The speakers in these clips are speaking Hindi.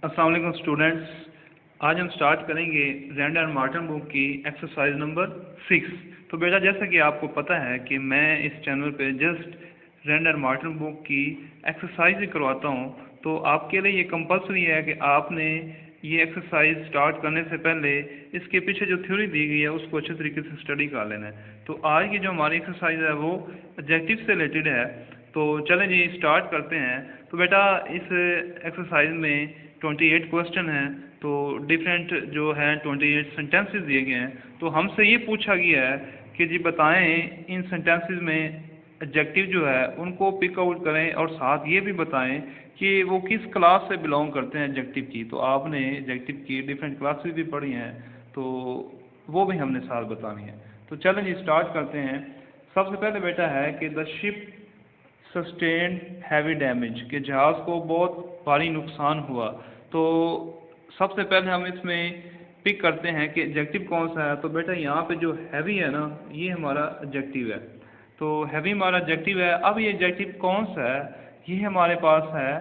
अस्सलाम वालेकुम स्टूडेंट्स। आज हम स्टार्ट करेंगे रैंड एंड मार्टिन बुक की एक्सरसाइज नंबर 6। तो बेटा, जैसा कि आपको पता है कि मैं इस चैनल पे just Rand and Martin book की एक्सरसाइज ही करवाता हूँ। तो आपके लिए ये कंपलसरी है कि आपने ये एक्सरसाइज स्टार्ट करने से पहले इसके पीछे जो थ्योरी दी गई है उसको अच्छे तरीके से स्टडी कर लेना है। तो आज की जो हमारी एक्सरसाइज है वो ऑब्जेक्टिव से रिलेटेड है। तो चलें जी, स्टार्ट करते हैं। तो बेटा, इस एक्सरसाइज में 28 क्वेश्चन हैं। तो डिफरेंट जो है 28 सेंटेंसेस दिए गए हैं। तो हमसे ये पूछा गया है कि जी बताएं इन सेंटेंसेस में एडजेक्टिव जो है उनको पिक आउट करें और साथ ये भी बताएं कि वो किस क्लास से बिलोंग करते हैं एडजेक्टिव की। तो आपने एडजेक्टिव की डिफरेंट क्लासेस भी पढ़ी हैं, तो वो भी हमने साथ बतानी है। तो चलें जी, स्टार्ट करते हैं। सबसे पहले बेटा है कि the ship sustain heavy damage, के जहाज़ को बहुत भारी नुकसान हुआ। तो सबसे पहले हम इसमें पिक करते हैं कि एडजेक्टिव कौन सा है। तो बेटा, यहाँ पे जो हैवी है ना, ये हमारा एडजेक्टिव है। तो हैवी हमारा एडजेक्टिव है। अब ये एडजेक्टिव कौन सा है? ये हमारे पास है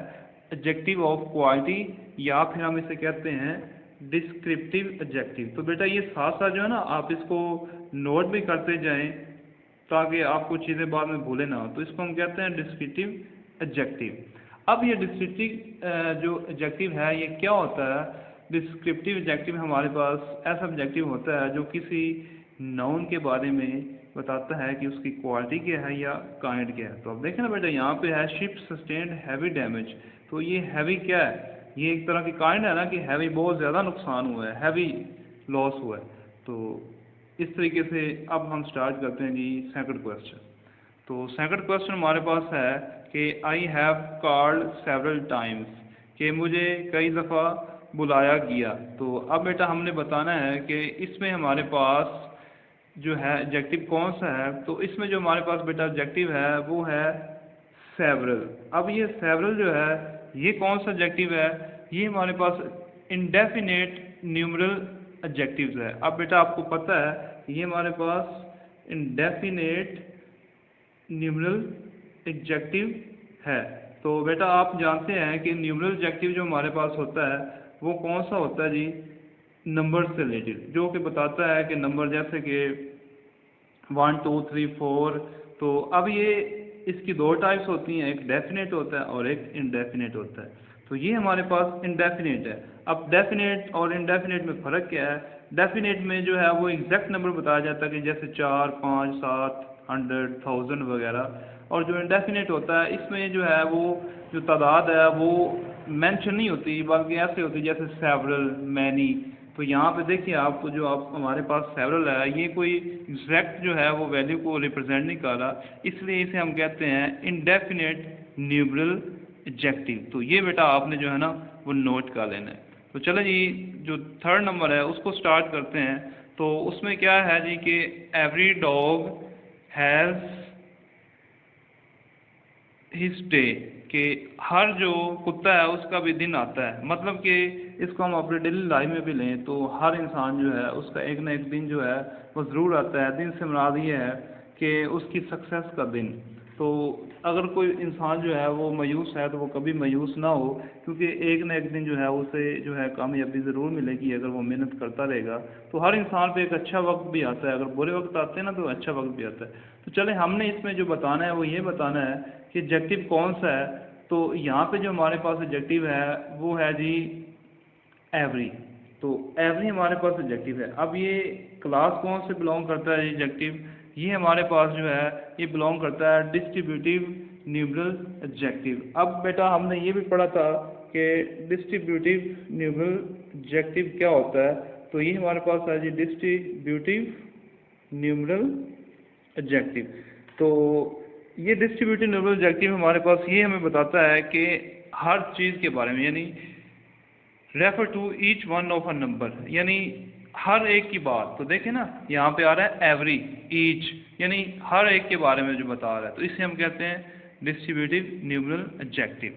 एडजेक्टिव ऑफ क्वालिटी, या फिर हम इसे कहते हैं डिस्क्रिप्टिव एडजेक्टिव। तो बेटा, ये साथ साथ जो है ना, आप इसको नोट भी करते जाएं ताकि आपको चीज़ें बाद में भूले ना हो। तो इसको हम कहते हैं डिस्क्रिप्टिव एडजेक्टिव। अब ये डिस्क्रिप्टिव जो एडजेक्टिव है ये क्या होता है? डिस्क्रिप्टिव एडजेक्टिव हमारे पास ऐसा एडजेक्टिव होता है जो किसी नाउन के बारे में बताता है कि उसकी क्वालिटी क्या है या काइंड क्या है। तो अब देखें ना बेटा, यहाँ पे है शिप सस्टेन्ड हैवी डैमेज। तो ये हैवी क्या है? ये एक तरह की काइंड है ना, कि हैवी बहुत ज़्यादा नुकसान हुआ है, हैवी लॉस हुआ है। तो इस तरीके से अब हम स्टार्ट करते हैं जी सेकंड क्वेश्चन। तो सेकंड क्वेश्चन हमारे पास है कि I have called several times, कि मुझे कई दफ़ा बुलाया गया। तो अब बेटा हमने बताना है कि इसमें हमारे पास जो है एडजेक्टिव कौन सा है। तो इसमें जो हमारे पास बेटा एडजेक्टिव है वो है सेवरल। अब ये सेवरल जो है ये कौन सा एडजेक्टिव है? ये हमारे पास इंडेफिनेट न्यूमरल एडजेक्टिव्स है। अब बेटा आपको पता है ये हमारे पास इंडेफिनेट न्यूमरल एडजेक्टिव है। तो बेटा आप जानते हैं कि न्यूमरल एडजेक्टिव जो हमारे पास होता है वो कौन सा होता है जी? नंबर से रिलेटेड, जो कि बताता है कि नंबर जैसे कि 1 2 3 4। तो अब ये इसकी दो टाइप्स होती हैं, एक डेफिनेट होता है और एक इनडेफिनेट होता है। तो ये हमारे पास इनडेफिनेट है। अब डेफिनेट और इनडेफिनेट में फ़र्क क्या है? डेफिनेट में जो है वो एग्जैक्ट नंबर बताया जाता है कि जैसे 4 5 7 100 1000 वगैरह। और जो इनडेफिनेट होता है इसमें जो है वो जो तादाद है वो मेंशन नहीं होती, बल्कि ऐसे होती है जैसे सेवरल, मैनी। तो यहाँ पे देखिए आप, तो जो आप हमारे पास सेवरल है ये कोई एग्जैक्ट जो है वो वैल्यू को रिप्रेजेंट नहीं कर रहा, इसलिए इसे हम कहते हैं इनडेफिनेट न्यूमरल एडजेक्टिव। तो ये बेटा आपने जो है ना वो नोट कर लेना है। तो चलो जी, जो थर्ड नंबर है उसको स्टार्ट करते हैं। तो उसमें क्या है जी कि every dog has his day, कि हर जो कुत्ता है उसका भी दिन आता है। मतलब कि इसको हम अपने डेली लाइफ में भी लें तो हर इंसान जो है उसका एक ना एक दिन जो है वो ज़रूर आता है। दिन से मुराद ये है कि उसकी सक्सेस का दिन। तो अगर कोई इंसान जो है वो मायूस है तो वो कभी मायूस ना हो, क्योंकि एक ना एक दिन जो है उसे जो है कामयाबी ज़रूर मिलेगी अगर वो मेहनत करता रहेगा। तो हर इंसान पे एक अच्छा वक्त भी आता है, अगर बुरे वक्त आते हैं ना तो अच्छा वक्त भी आता है। तो चले, हमने इसमें जो बताना है वो ये बताना है कि एडजेक्टिव कौन सा है। तो यहाँ पे जो हमारे पास एडजेक्टिव है वो है जी एवरी। तो एवरी हमारे पास एडजेक्टिव है। अब ये क्लास कौन से बिलोंग करता है एडजेक्टिव? ये हमारे पास जो है ये बिलोंग करता है डिस्ट्रीब्यूटिव न्यूमरल एडजेक्टिव। अब बेटा हमने ये भी पढ़ा था कि डिस्ट्रीब्यूटिव न्यूमरल एडजेक्टिव क्या होता है। तो ये हमारे पास है जी डिस्ट्रीब्यूटिव न्यूमरल एडजेक्टिव। तो ये डिस्ट्रीब्यूटिव न्यूमरल एडजेक्टिव हमारे पास ये हमें बताता है कि हर चीज़ के बारे में, यानी refer to each one of a number, यानी हर एक की बात। तो देखें ना यहाँ पे आ रहा है एवरी, ईच, यानी हर एक के बारे में जो बता रहा है। तो इसे हम कहते हैं डिस्ट्रीब्यूटिव न्यूमरल एडजेक्टिव।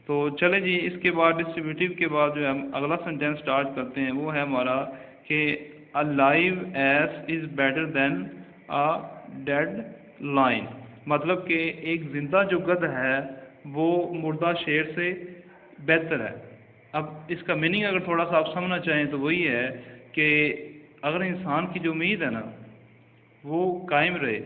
तो चले जी, इसके बाद डिस्ट्रीब्यूटिव के बाद जो हम अगला सेंटेंस स्टार्ट करते हैं वो है हमारा कि a live S is better than a dead line. मतलब कि एक जिंदा जो गध है वो मुर्दा शेर से बेहतर है। अब इसका मीनिंग अगर थोड़ा सा आप समझना चाहें तो वही है कि अगर इंसान की जो उम्मीद है ना वो कायम रहे,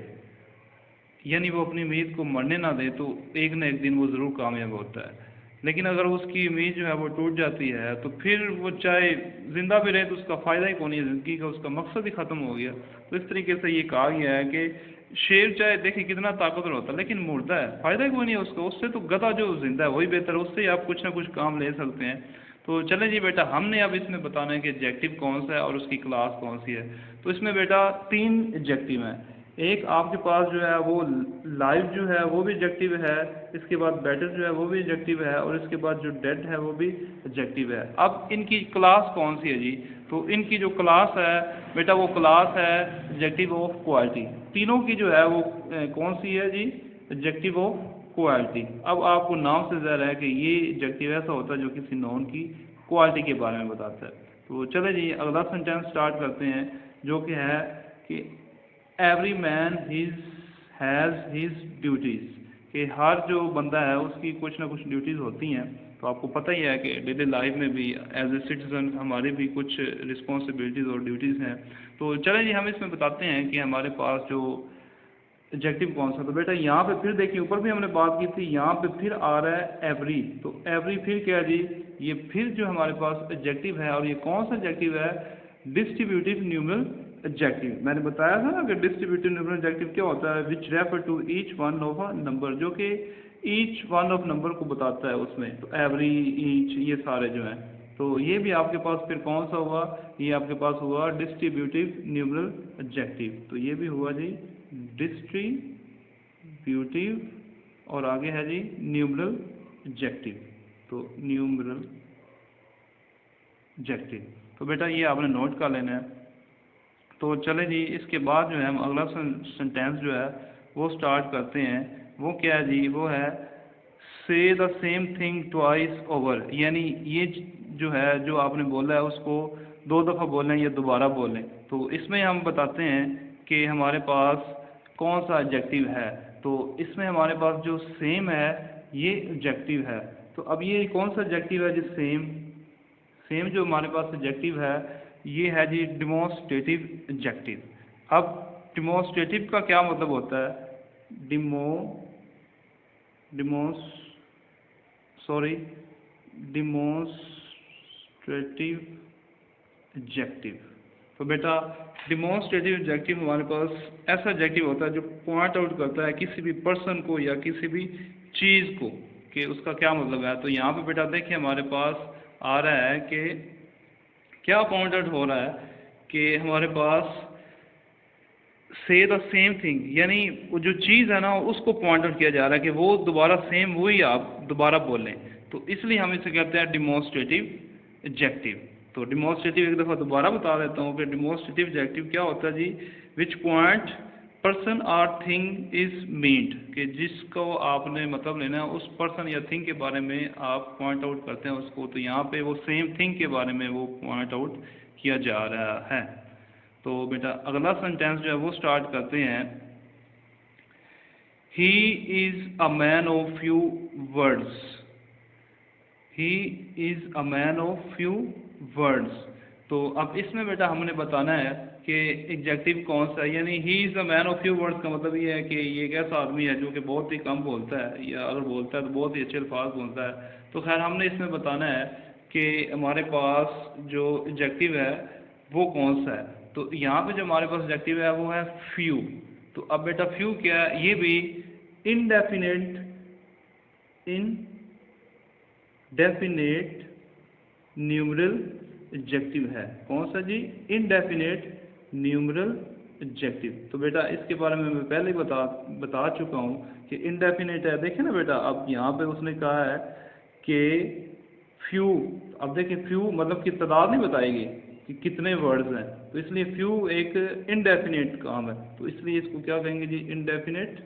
यानी वो अपनी उम्मीद को मरने ना दे, तो एक न एक दिन वो ज़रूर कामयाब होता है। लेकिन अगर उसकी उम्मीद जो है वो टूट जाती है तो फिर वो चाहे ज़िंदा भी रहे तो उसका फ़ायदा ही कौन है, ज़िंदगी का उसका मकसद ही ख़त्म हो गया। तो इस तरीके से ये कहा गया है कि शेर चाहे देखिए कितना ताकतवर होता है लेकिन मुर्दा है, फ़ायदा ही कोई नहीं है उसका, उससे तो गधा जो जिंदा है वही बेहतर है, उससे ही आप कुछ ना कुछ काम ले सकते हैं। तो चले जी बेटा, हमने अब इसमें बताना है कि एडजेक्टिव कौन सा है और उसकी क्लास कौन सी है। तो इसमें बेटा 3 एडजेक्टिव हैं। एक आपके पास जो है वो लाइव जो है वो भी एडजेक्टिव है, इसके बाद बेटर जो है वो भी एडजेक्टिव है, और इसके बाद जो डेड है वो भी एडजेक्टिव है। अब इनकी क्लास कौन सी है जी? तो इनकी जो क्लास है बेटा वो क्लास है एडजेक्टिव ऑफ क्वालिटी। तीनों की जो है वो कौन सी है जी? Adjective of quality. अब आपको नाम से ज़ाहिर है कि ये एडजेक्टिव ऐसा होता है जो किसी नॉन की क्वालिटी के बारे में बताता है। तो चले जी अगला सेंटेंस स्टार्ट करते हैं, जो कि है कि every man has his duties, कि हर जो बंदा है उसकी कुछ ना कुछ ड्यूटीज़ होती हैं। तो आपको पता ही है कि डेली लाइफ में भी एज ए सिटीज़न हमारी भी कुछ रिस्पॉन्सिबिलिटीज़ और ड्यूटीज़ हैं। तो चलें जी हम इसमें बताते हैं कि हमारे पास जो एडजेक्टिव कौन सा। तो बेटा यहाँ पे फिर देखिए, ऊपर भी हमने बात की थी, यहाँ पे फिर आ रहा है एवरी। तो एवरी फिर क्या है जी? ये फिर जो हमारे पास एडजेक्टिव है, और ये कौन सा एडजेक्टिव है? Distributive numeral adjective. मैंने बताया था ना कि डिस्ट्रीब्यूटिव न्यूमरल एडजेक्टिव क्या होता है? Which refer to each one of a number, जो कि ईच वन ऑफ नंबर को बताता है उसमें। तो एवरी, ईच, ये सारे जो हैं। तो ये भी आपके पास फिर कौन सा हुआ? ये आपके पास हुआ डिस्ट्रीब्यूटिव न्यूमरल एडजेक्टिव। तो ये भी हुआ जी डिस्ट्रीब्यूटिव, और आगे है जी न्यूमरल एडजेक्टिव। तो न्यूमरल एडजेक्टिव, तो बेटा ये आपने नोट कर लेना है। तो चले जी इसके बाद जो है हम अगला सेंटेंस जो है वो स्टार्ट करते हैं। वो क्या है जी? वो है से the same thing twice over, यानी ये जो है जो आपने बोला है उसको 2 दफ़ा बोलें या दोबारा बोलें। तो इसमें हम बताते हैं कि हमारे पास कौन सा एडजेक्टिव है। तो इसमें हमारे पास जो सेम है ये एडजेक्टिव है। तो अब ये कौन सा एडजेक्टिव है जी? सेम। सेम जो हमारे पास एडजेक्टिव है ये है जी डिमॉन्स्ट्रेटिव एडजेक्टिव। अब डिमॉन्स्ट्रेटिव का क्या मतलब होता है? Demonstrative adjective. तो बेटा डिमॉन्स्ट्रेटिव एडजेक्टिव हमारे पास ऐसा एडजेक्टिव होता है जो पॉइंट आउट करता है किसी भी पर्सन को या किसी भी चीज़ को, कि उसका क्या मतलब है। तो यहाँ पे बेटा देखिए हमारे पास आ रहा है कि क्या पॉइंट आउट हो रहा है कि हमारे पास से द सेम थिंग, यानी वो जो चीज़ है ना उसको पॉइंट आउट किया जा रहा है कि वो दोबारा सेम वही आप दोबारा बोलें। तो इसलिए हम इसे कहते हैं डिमॉन्स्ट्रेटिव एडजेक्टिव। तो डिमॉन्स्ट्रेटिव एक दफ़ा दोबारा बता देता हूँ कि डिमॉन्स्ट्रेटिव एडजेक्टिव क्या होता है जी? Which point person or thing is meant, कि जिसको आपने मतलब लेना है उस पर्सन या थिंग के बारे में आप पॉइंट आउट करते हैं उसको। तो यहाँ पे वो सेम थिंग के बारे में वो पॉइंट आउट किया जा रहा है। तो बेटा अगला सेंटेंस जो है वो स्टार्ट करते हैं। He is a man of few words. He is a man of few words. तो अब इसमें बेटा हमने बताना है कि एग्जेक्टिव कौन सा है, यानी he is a man of few words का मतलब ये है कि ये एक ऐसा आदमी है जो कि बहुत ही कम बोलता है, या अगर बोलता है तो बहुत ही अच्छे अल्फाज बोलता है। तो खैर हमने इसमें बताना है कि हमारे पास जो एग्जेक्टिव है वो कौन सा है। तो यहाँ पे जो हमारे पास एडजेक्टिव है वो है फ्यू। तो अब बेटा फ्यू क्या है? ये भी इनडेफिनेट न्यूमरल एडजेक्टिव है। कौन सा जी? Indefinite numeral adjective. तो बेटा इसके बारे में मैं पहले ही बता चुका हूँ कि इनडेफिनेट है। देखिए ना बेटा, अब यहाँ पे उसने कहा है कि फ्यू। अब देखिए फ्यू मतलब कि तादाद नहीं बताएगी कि कितने वर्ड्स हैं, तो इसलिए फ्यू एक इनडेफिनेट काम है। तो इसलिए इसको क्या कहेंगे जी? Indefinite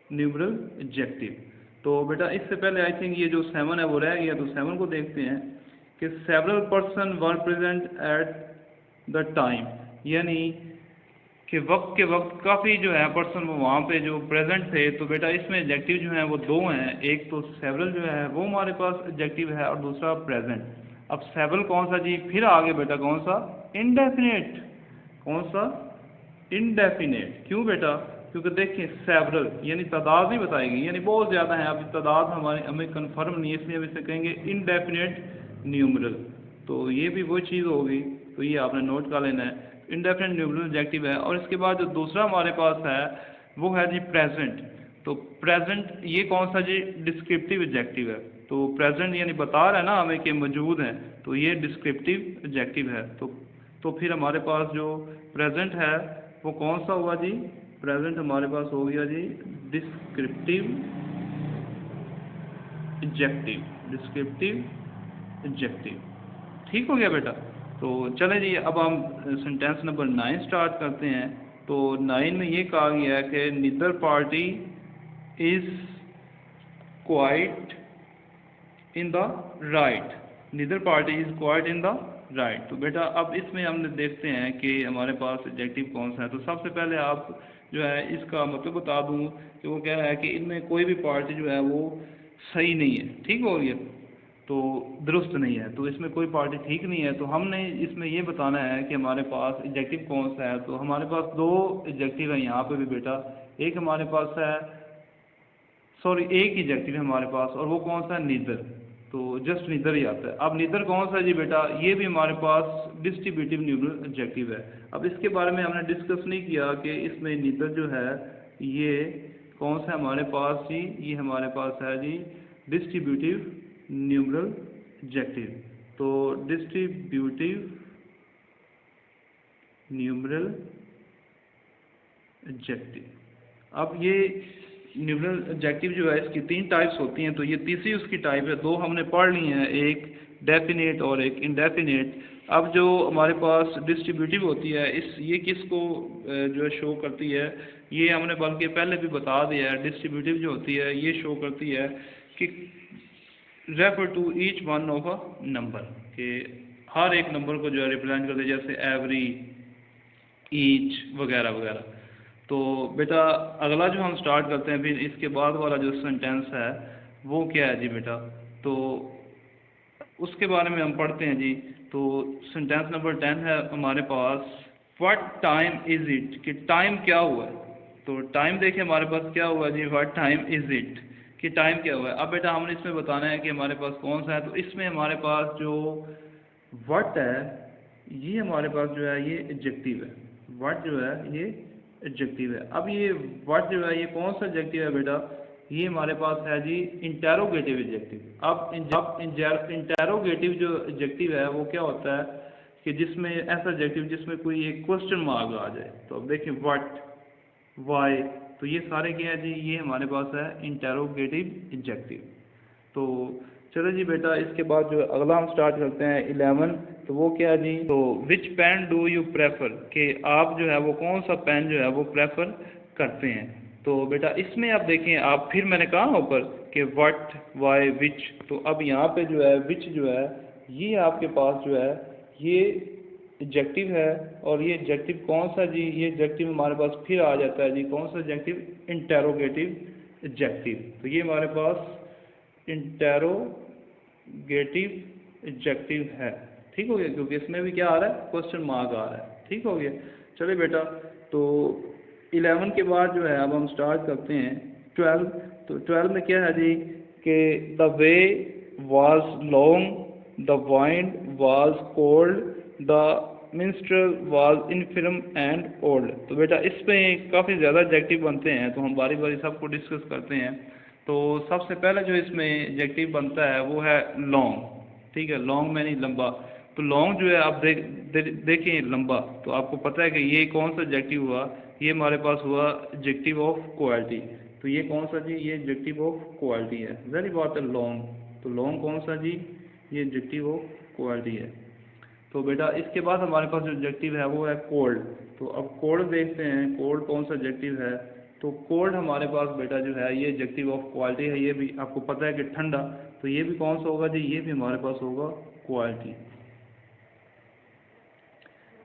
numeral adjective. तो बेटा इससे पहले आई थिंक ये जो 7 है वो रह गया, तो 7 को देखते हैं कि several person were present at the time, यानी कि वक्त के वक्त काफ़ी जो है पर्सन वो वहाँ पे जो प्रेजेंट थे। तो बेटा इसमें एडजेक्टिव जो हैं वो दो हैं, एक तो सेवरल जो है वो हमारे पास एडजेक्टिव है और दूसरा प्रेजेंट। अब सेवरल कौन सा जी, फिर आगे बेटा कौन सा, इनडेफिनेट। कौन सा, इनडेफिनेट। क्यों बेटा, क्योंकि देखिए सेवरल यानी तादाद नहीं बताएगी, यानी बहुत ज़्यादा है, अब तादाद हमें कन्फर्म नहीं है, इसलिए हम इसे कहेंगे इनडेफिनेट न्यूमरल। तो ये भी वही चीज़ होगी, तो ये आपने नोट कर लेना है, इनडेफिनेट न्यूमरल एडजेक्टिव है। और इसके बाद जो दूसरा हमारे पास है वो है जी प्रेजेंट। तो प्रेजेंट ये कौन सा जी, डिस्क्रिप्टिव एडजेक्टिव है। तो प्रेजेंट यानी बता रहा है ना हमें कि मौजूद हैं, तो ये डिस्क्रिप्टिव एडजेक्टिव है। तो फिर हमारे पास जो प्रेजेंट है वो कौन सा हुआ जी, प्रेजेंट हमारे पास हो गया जी डिस्क्रिप्टिव एडजेक्टिव, डिस्क्रिप्टिव एडजेक्टिव। ठीक हो गया बेटा। तो चलें जी, अब हम सेंटेंस नंबर 9 स्टार्ट करते हैं। तो 9 में ये कहा गया है कि neither party is quite in the right, neither party is quite in the right. तो बेटा अब इसमें हमने देखते हैं कि हमारे पास एडजेक्टिव कौन सा है। तो सबसे पहले आप जो है इसका मतलब बता दूँ कि वो क्या है कि इनमें कोई भी पार्टी जो है वो सही नहीं है। ठीक हो गया, तो दुरुस्त नहीं है, तो इसमें कोई पार्टी ठीक नहीं है। तो हमने इसमें ये बताना है कि हमारे पास एडजेक्टिव कौन सा है। तो हमारे पास दो एडजेक्टिव है यहाँ पे भी बेटा, एक हमारे पास है, सॉरी एक एडजेक्टिव है हमारे पास, और वो कौन सा है, नीदर। तो जस्ट नीदर ही आता है। अब नीदर कौन सा है जी बेटा, ये भी हमारे पास डिस्ट्रीब्यूटिव न्यूमरल एडजेक्टिव है। अब इसके बारे में हमने डिस्कस नहीं किया कि इसमें नीदर जो है ये कौन सा है हमारे पास जी, ये हमारे पास है जी डिस्ट्रीब्यूटिव न्यूमरल एडजेक्टिव। तो डिस्ट्रीब्यूटिव न्यूमरल एडजेक्टिव। अब ये न्यूमरल एडजेक्टिव जो है इसकी तीन टाइप्स होती हैं, तो ये तीसरी उसकी टाइप है। दो हमने पढ़ ली हैं, एक डेफिनेट और एक इनडेफिनेट। अब जो हमारे पास डिस्ट्रीब्यूटिव होती है ये किसको जो है शो करती है, ये हमने बल्कि पहले भी बता दिया है। डिस्ट्रीब्यूटिव जो होती है ये शो करती है कि refer to each one of a number, के हर एक नंबर को जो है रिप्रेजेंट करते हैं, जैसे एवरी, ईच वगैरह वगैरह। तो बेटा अगला जो हम स्टार्ट करते हैं, फिर इसके बाद वाला जो सेंटेंस है वो क्या है जी बेटा, तो उसके बारे में हम पढ़ते हैं जी। तो सेंटेंस नंबर 10 है हमारे पास, व्हाट टाइम इज़ इट, कि टाइम क्या हुआ है। तो टाइम देखिए हमारे पास क्या हुआ जी, व्हाट टाइम इज़ इट, कि टाइम क्या हुआ है। अब बेटा हमने इसमें बताना है कि हमारे पास कौन सा है। तो इसमें हमारे पास जो व्हाट है ये हमारे पास जो है ये एडजेक्टिव है, व्हाट जो है ये एडजेक्टिव है। अब ये व्हाट जो है ये कौन सा एडजेक्टिव है बेटा, ये हमारे पास है जी इंटेरोगेटिव एडजेक्टिव। अब इंटेरोगेटिव जो एडजेक्टिव है वो क्या होता है कि जिसमें ऐसा एडजेक्टिव जिसमें कोई एक क्वेश्चन मार्क आ जाए। तो अब देखिए व्हाट, वाई, तो ये सारे क्या है जी, ये हमारे पास है इंटेरोगेटिव एडजेक्टिव। तो चलो जी बेटा इसके बाद जो अगला हम स्टार्ट करते हैं 11। तो वो क्या है जी, तो विच पेन डू यू प्रेफर, कि आप जो है वो कौन सा पेन जो है वो प्रेफर करते हैं। तो बेटा इसमें आप देखें, आप फिर मैंने कहा ऊपर कि व्हाट, वाई, विच। तो अब यहाँ पे जो है विच जो है ये आपके पास जो है ये एडजेक्टिव है, और ये एडजेक्टिव कौन सा जी, ये एडजेक्टिव हमारे पास फिर आ जाता है जी, कौन सा एडजेक्टिव, इंटेरोगेटिव एडजेक्टिव। तो ये हमारे पास इंटेरोगेटिव एडजेक्टिव है। ठीक हो गया, क्योंकि इसमें भी क्या आ रहा है, क्वेश्चन मार्क आ रहा है। ठीक हो गया। चलिए बेटा, तो 11 के बाद जो है अब हम स्टार्ट करते हैं 12। तो 12 में क्या है जी कि the way was long, the wind was cold, the minstrel was infirm and old. तो बेटा इसमें काफ़ी ज़्यादा एडजेक्टिव बनते हैं, तो हम बारी बारी सबको डिस्कस करते हैं। तो सबसे पहले जो इसमें एडजेक्टिव बनता है वो है लॉन्ग। ठीक है, लॉन्ग में नहीं लंबा। तो लॉन्ग जो है आप देखिए लंबा, तो आपको पता है कि ये कौन सा एडजेक्टिव हुआ, ये हमारे पास हुआ एडजेक्टिव ऑफ क्वालिटी। तो ये कौन सा जी, ये एडजेक्टिव ऑफ क्वालिटी है। वेरी बात है लॉन्ग, तो लॉन्ग कौन सा जी, ये एडजेक्टिव ऑफ क्वालिटी है। तो बेटा इसके बाद हमारे पास जो एडजेक्टिव है वो है कोल्ड। तो अब कोल्ड देखते हैं, कोल्ड कौन सा एडजेक्टिव है। तो कोल्ड हमारे पास बेटा जो है ये एडजेक्टिव ऑफ क्वालिटी है। ये भी आपको पता है कि ठंडा, तो ये भी कौन सा होगा जी, ये भी हमारे पास होगा क्वालिटी।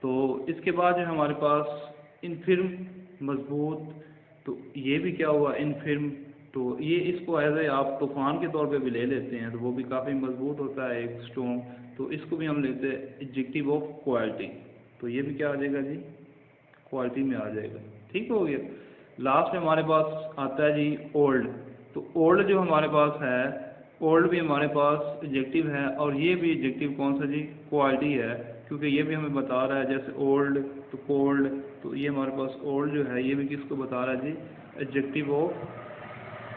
तो इसके बाद जो हमारे पास इनफिर्म, मजबूत, तो ये भी क्या हुआ, इनफिर्म। तो ये इसको एज ए आप तूफान के तौर पे भी ले लेते हैं, तो वो भी काफ़ी मजबूत होता है एक स्ट्रॉन्ग, तो इसको भी हम लेते हैं एडजेक्टिव ऑफ क्वालिटी। तो ये भी क्या आ जाएगा जी, क्वालिटी में आ जाएगा। ठीक हो गया। लास्ट में हमारे पास आता है जी ओल्ड। तो ओल्ड जो हमारे पास है, ओल्ड भी हमारे पास एडजेक्टिव है, और ये भी एडजेक्टिव कौन सा जी, क्वालिटी है, क्योंकि ये भी हमें बता रहा है जैसे ओल्ड तो कोल्ड, तो ये हमारे पास ओल्ड जो है ये भी किसको बता रहा है जी, एडजेक्टिव ऑफ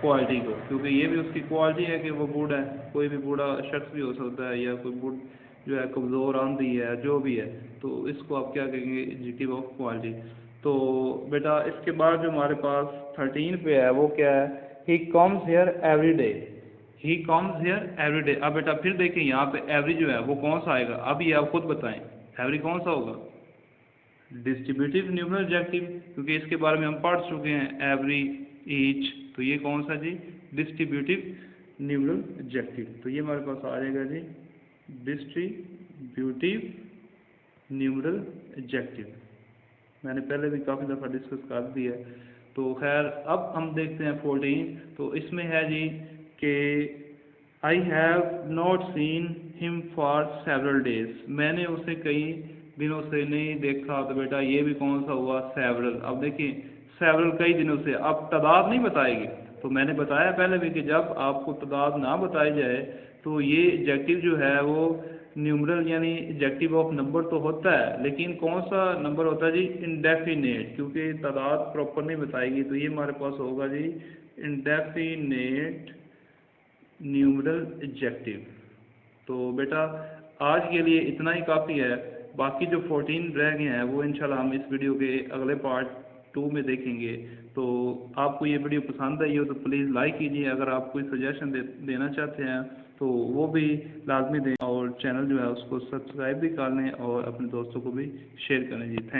क्वालिटी को, क्योंकि ये भी उसकी क्वालिटी है कि वो बूढ़ा है, कोई भी बूढ़ा शख्स भी हो सकता है, या कोई बूढ़ जो है कमज़ोर आंधी है जो भी है, तो इसको आप क्या कहेंगे, एडजेक्टिव ऑफ क्वालिटी। तो बेटा इसके बाद जो हमारे पास 13 पे है वो क्या है, he comes here every day. He comes here every day. अब बेटा फिर देखिए यहाँ पे एवरी जो है वो कौन सा आएगा, अब ये आप खुद बताएं, एवरी कौन सा होगा, डिस्ट्रीब्यूटिव न्यूमरल एडजेक्टिव, क्योंकि इसके बारे में हम पढ़ चुके हैं, एवरी, ईच, तो ये कौन सा जी, डिस्ट्रीब्यूटिव न्यूमरल एडजेक्टिव। तो ये हमारे पास आ जाएगा जी डिस्ट्रीब्यूटिव न्यूमरल एडजेक्टिव। मैंने पहले भी काफ़ी दफ़ा डिस्कस कर दिया है। तो खैर अब हम देखते हैं 14। तो इसमें है जी कि I have not seen him for several days. मैंने उसे कई दिनों से नहीं देखा। तो बेटा ये भी कौन सा हुआ, सेवरल। अब देखिए सेवरल कई दिनों से, अब तादाद नहीं बताएगी। तो मैंने बताया पहले भी कि जब आपको तादाद ना बताई जाए तो ये एडजेक्टिव जो है वो न्यूमरल यानी एडजेक्टिव ऑफ नंबर तो होता है, लेकिन कौन सा नंबर होता है जी, इंडेफिनेट, क्योंकि तादाद प्रॉपर नहीं बताएगी। तो ये हमारे पास होगा जी इंडेफिनेट न्यूमरल एडजेक्टिव। तो बेटा आज के लिए इतना ही काफ़ी है। बाकी जो 14 रह गए हैं वो इंशाल्लाह हम इस वीडियो के अगले पार्ट 2 में देखेंगे। तो आपको ये वीडियो पसंद आई हो तो प्लीज़ लाइक कीजिए। अगर आप कोई सजेशन देना चाहते हैं तो वो भी लाजमी दें, और चैनल जो है उसको सब्सक्राइब भी कर लें और अपने दोस्तों को भी शेयर करें जी। थैंक